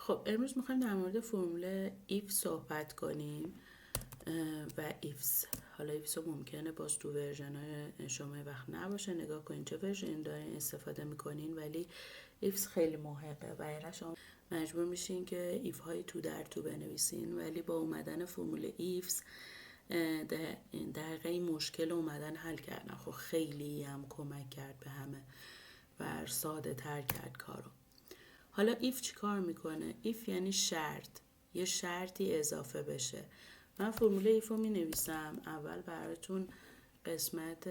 خب امروز میخوایم در مورد فرمول if صحبت کنیم و ifs. حالا ifs ممکنه باز تو ورژن های شما وقت نباشه، نگاه کنین چه ورژن دارین استفاده میکنین، ولی ifs خیلی موهقه و شما مجبور میشین که if های تو در تو بنویسین، ولی با اومدن فرمول ifs در این مشکل اومدن حل کردن. خب خیلی هم کمک کرد به همه و ساده تر کرد کارو. حالا if چی کار میکنه؟ if یعنی شرط، یه شرطی اضافه بشه. من فرموله if رو می نویسم. اول براتون قسمت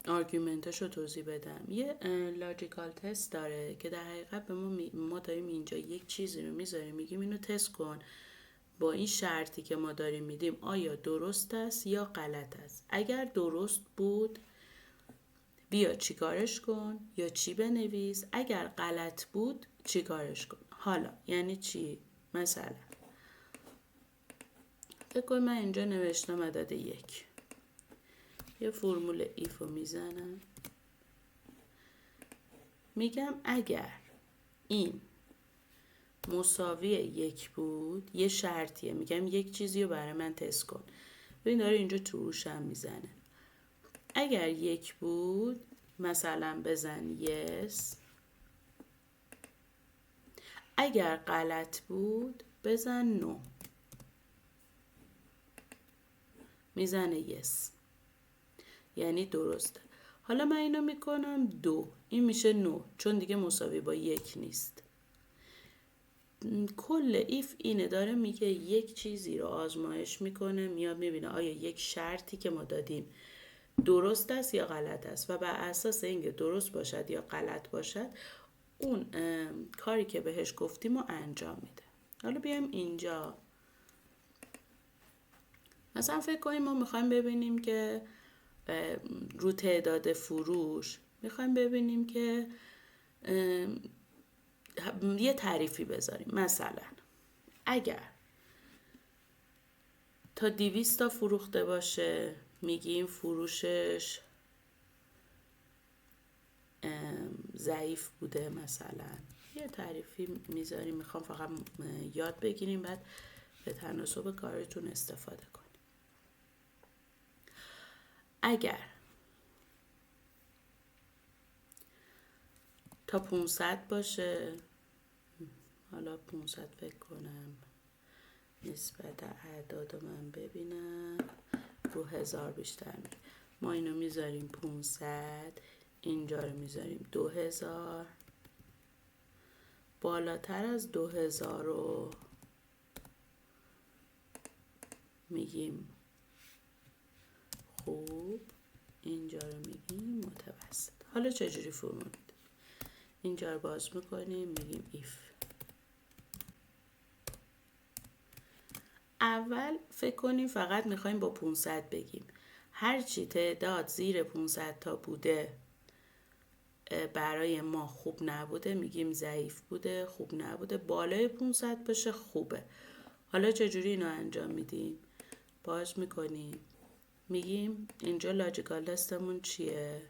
آرگومنتش رو توضیح بدم. یه لاجیکال تست داره که در حقیقت به ما داریم اینجا یک چیزی رو میذاریم، میگیم اینو تست کن با این شرطی که ما داریم میدیم آیا درست است یا غلط است. اگر درست بود بیا چیکارش کن یا چی بنویس، اگر غلط بود چیکارش کن. حالا یعنی چی؟ مثلا فکر کن من اینجا نوشتم عدد 1. یه فرمول ایف رو میزنم، میگم اگر این مساوی 1 بود، یه شرطیه، میگم یک چیزی رو برای من تست کن. ببین داره اینجا تروشم میزنه. اگر 1 بود مثلا بزن yes. اگر غلط بود بزن no. میزنه yes یعنی درسته. حالا من اینو میکنم 2، این میشه 9 چون دیگه مساوی با 1 نیست. کل ایف اینه، داره میگه یک چیزی رو آزمایش میکنه، میاد میبینه آیا یک شرطی که ما دادیم درست است یا غلط است و بر اساس اینکه درست باشد یا غلط باشد اون کاری که بهش گفتیم رو انجام میده. حالا بیایم اینجا مثلا فکر کنیم ما میخوایم ببینیم که رو تعداد فروش میخوایم ببینیم که یه تعریفی بذاریم. مثلا اگر تا 200 تا فروخته باشه میگیم فروشش ضعیف بوده. مثلا یه تعریفی میذاریم، میخوام فقط یاد بگیریم بعد به تناسب کارتون استفاده کنیم. اگر تا 500 باشه، حالا 500 فکر کنم نسبت اعداد من ببینم رو 1000 بیشتر میشه، ما اینو میذاریم 500، اینجا رو میذاریم 2000. بالاتر از 2000 رو میگیم خوب، اینجا رو میگیم متوسط. حالا چجوری فرمول میدیم؟ اینجا رو باز میکنیم میگیم if. اول فکر کنیم فقط میخوایم با 500 بگیم هرچی تعداد زیر 500 تا بوده برای ما خوب نبوده، میگیم ضعیف بوده، خوب نبوده. بالای 500 باشه خوبه. حالا چجوری اینو انجام میدیم؟ باز میکنیم میگیم اینجا لاجیکال تستمون چیه؟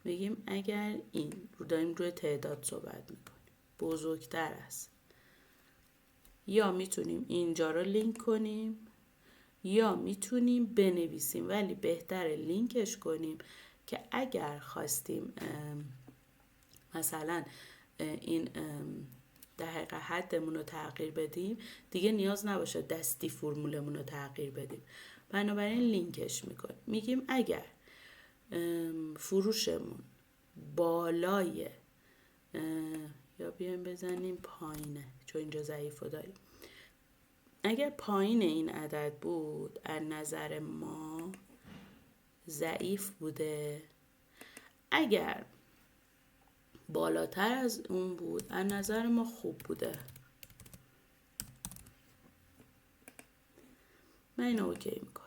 میگیم اگر این رو داریم روی تعداد صحبت میکنیم بزرگتر است، یا میتونیم اینجا رو لینک کنیم یا میتونیم بنویسیم، ولی بهتره لینکش کنیم که اگر خواستیم مثلا این در حقیقت حدمون رو تغییر بدیم دیگه نیاز نباشه دستی فرمولمون رو تغییر بدیم. بنابراین لینکش میکنیم، میگیم اگر فروشمون بالای یا بیایم بزنیم پایینه چون اینجا ضعیف رو داریم، اگر پایین این عدد بود از نظر ما ضعیف بوده، اگر بالاتر از اون بود از نظر ما خوب بوده. من اینو اوکی میکنم.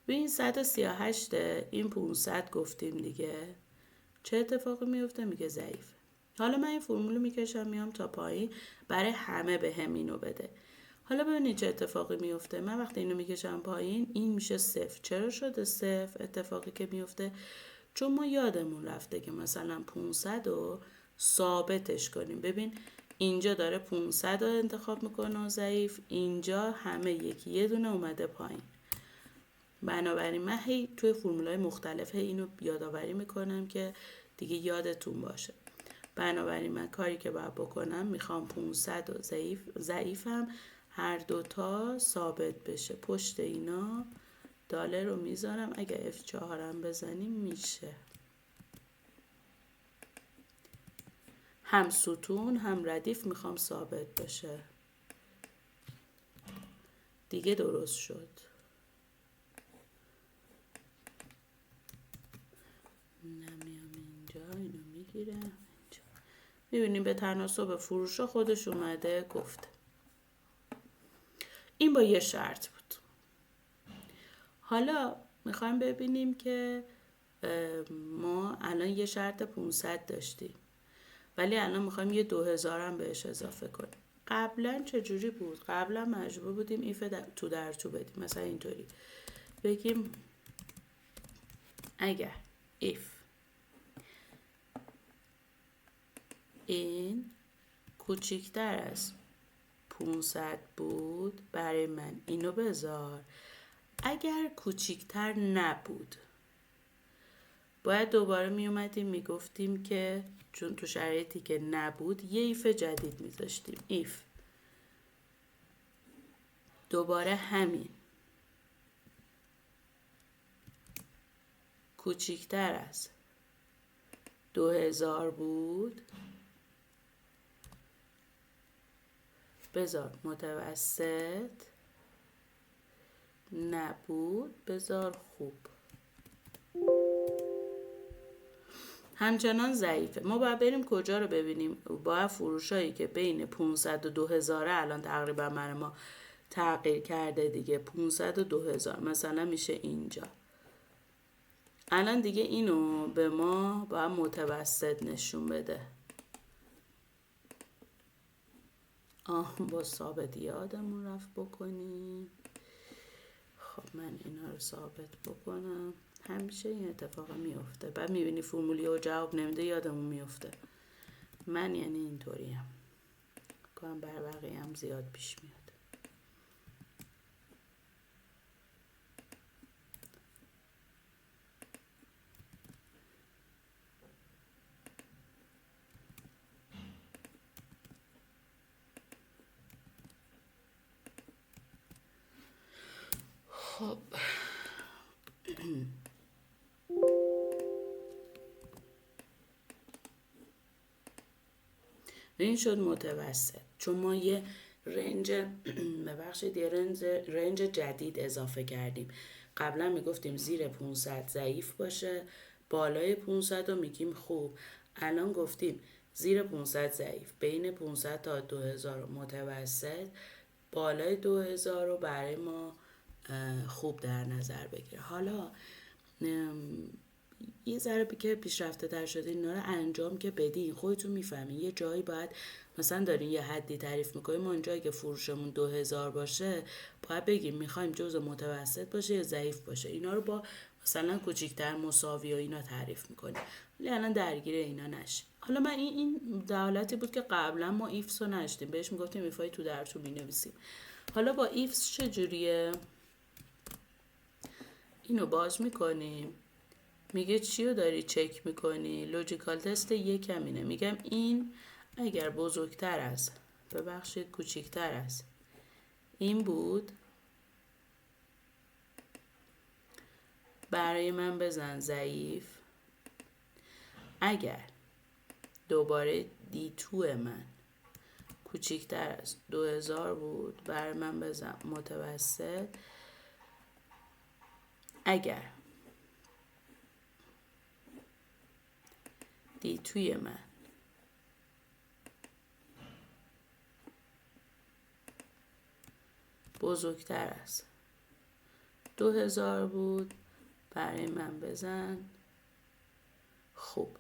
به این 138 این 500 گفتیم دیگه، چه اتفاقی میفته؟ میگه ضعیف. حالا من این فرمول میکشم میام تا پایین برای همه به هم اینو بده. حالا ببینید چه اتفاقی میفته. من وقتی اینو میکشم پایین این میشه 0. چرا شده 0؟ اتفاقی که میفته چون ما یادمون رفته که مثلا 500 رو ثابتش کنیم. ببین اینجا داره 500 رو انتخاب میکنه و ضعیف، اینجا همه یه دونه اومده پایین. بنابراین من هی توی فرمولای مختلف اینو یادآوری میکنم که دیگه یادتون باشه. بنابراین من کاری که باید بکنم، میخوام 500 و ضعیفم هر دوتا ثابت بشه. پشت اینا داله رو میذارم، اگه F4 هم بزنیم میشه. هم ستون هم ردیف میخوام ثابت بشه. دیگه درست شد. نمیام اینجا، اینو میگیرم. میبینیم به تناسب فروشا خودش اومده گفته. این با یه شرط بود. حالا میخوایم ببینیم که ما الان یه شرط 500 داشتیم، ولی الان میخوایم یه 2000 هم بهش اضافه کنیم. قبلا چجوری بود؟ قبلا مجبور بودیم ایف تو در تو بدیم. مثلا اینطوری بگیم اگر ایف این کوچیکتر از 500 بود، برای من اینو بذار. اگر کوچیکتر نبود، باید دوباره می اومدیم می گفتیم که چون تو شرایطی که نبود یه ایف جدید می داشتیم. ایف دوباره همین کوچیکتر از 2000 بود، بذار متوسط، نبود بذار خوب. همچنان ضعیفه. ما باید بریم کجا رو ببینیم؟ باید فروشایی که بین 500 و 2000 الان تقریبا برای ما تغییر کرده دیگه. 500 و 2000 مثلا میشه اینجا. الان دیگه اینو به ما باید متوسط نشون بده. با ثابت یادمون رفت بکنیم. خب من اینا رو ثابت بکنم. همیشه این اتفاق میفته. بعد میبینی فرمولی و جواب نمیده، یادمون میفته. من یعنی اینطوریم. کنم بر بقیه هم زیاد پیش میاد. خب این شد متوسط. چون ما یه رنج رنج جدید اضافه کردیم. قبلا میگفتیم زیر 500 ضعیف باشه، بالای 500 رو میگیم خوب. الان گفتیم زیر 500 ضعیف، بین 500 تا 2000 متوسط، بالای 2000 رو برای ما خوب در نظر بگیر. حالا یه ذره که پیشرفته تر شده اینا رو انجام که بدین خودتون میفهمین. یه جایی باید مثلا دارین یه حدی تعریف میکنیم، ما اونجایی که فروشمون 2000 باشه باید بگیم میخوایم جزء متوسط باشه یا ضعیف باشه. اینا رو با مثلا کوچیکتر، مساوی و اینا تعریف میکنیم، ولی الان درگیر اینا نشیم. حالا من این در حالتی بود که قبلا ما ایفس رو نشدیم، بهش میگفتیم ایفای تو در تو مینویسیم. حالا با ایفس چجوریه؟ اینو باز میکنیم، میگه چی رو داری چک میکنی؟ لوجیکال تست یکم اینه. میگم این اگر بزرگتر از، ببخشید کوچیکتر از این بود، برای من بزن ضعیف. اگر دوباره دی2 من کوچیکتر از 2000 بود، برای من بزن متوسط. اگر دی2 من بزرگتر از 2000 بود، برای من بزن خوب.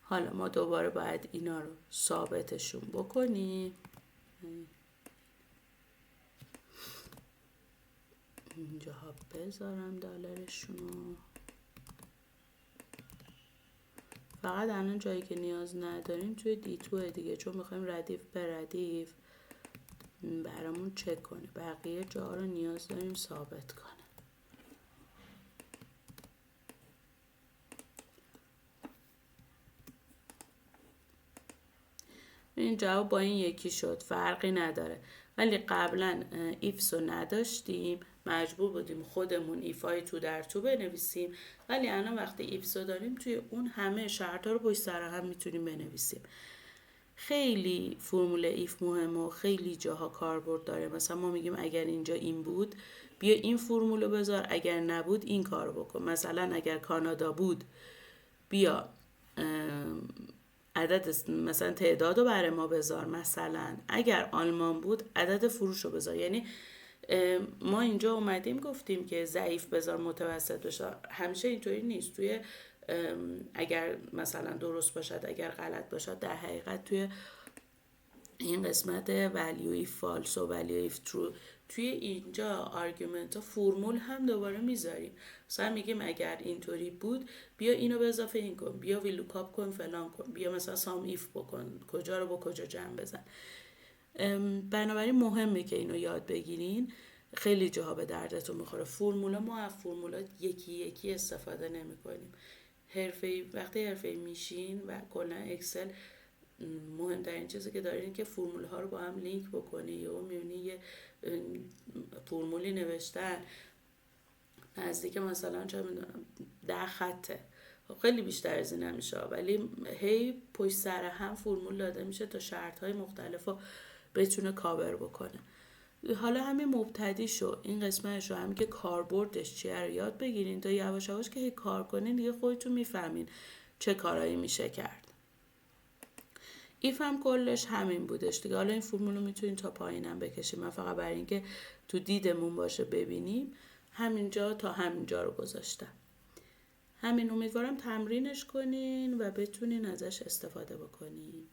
حالا ما دوباره باید اینا رو ثابتشون بکنیم. اینجاها بذارم دلارشونو. فقط الان جایی که نیاز نداریم توی D2 دیگه، چون میخوایم ردیف به ردیف برامون چک کنه، بقیه جا رو نیاز داریم ثابت کنه. این جواب با این یکی شد، فرقی نداره. ولی قبلا ایفس رو نداشتیم، مجبور بودیم خودمون ایفای تو در تو بنویسیم، ولی الان وقتی ایفس رو داریم توی اون همه شرط ها رو پشت سر هم میتونیم بنویسیم. خیلی فرمول ایف مهمه و خیلی جاها کاربرد داره. مثلا ما میگیم اگر اینجا این بود بیا این فرمول رو بذار، اگر نبود این کار بکن. مثلا اگر کانادا بود بیا عدد مثلا تعداد رو برای ما بذار، مثلا اگر آلمان بود عدد فروش رو بذار. یعنی ما اینجا اومدیم گفتیم که ضعیف بذار متوسط بذار، همیشه اینطوری نیست. توی اگر مثلا درست باشد اگر غلط باشد، در حقیقت توی این قسمت value if false و value if true توی اینجا آرگومنت ها فرمول هم دوباره میذاریم. مثلا میگیم اگر اینطوری بود بیا اینو به اضافه این کن، بیا ویلوکاپ کن فلان کن، بیا مثلا سام ایف بکن، کجا رو با کجا جمع بزن. بنابراین مهمه که اینو یاد بگیرین، خیلی جاها به دردتون میخوره. فرمولا ما از فرمولا یکی یکی استفاده نمی کنیم. وقتی حرفه‌ای میشین و کلا اکسل مهمترین چیزی که دارین که فرمول ها رو با هم لینک بکنی. یا میبینی یه فرمولی نوشتن نزدیک مثلا چه میدونم 10 خطه، خیلی بیشتر از این نمیشه، ولی هی پشت سر هم فرمول داده میشه تا شرط های مختلف رو بتونه کاور بکنه. حالا همین مبتدی شو، این قسمتش رو همین که کاربردش چیه رو یاد بگیرین تا یواش یواش که هی کار کنین دیگه خودتون میفهمین چه کارایی میشه کرد. ایف هم کلش همین بودش دیگه. حالا این فرمول رو میتونین تا پایینم بکشیم، من فقط برای اینکه تو دیدمون باشه ببینیم همینجا تا همینجا رو گذاشتم. همین، امیدوارم تمرینش کنین و بتونین ازش استفاده بکنین.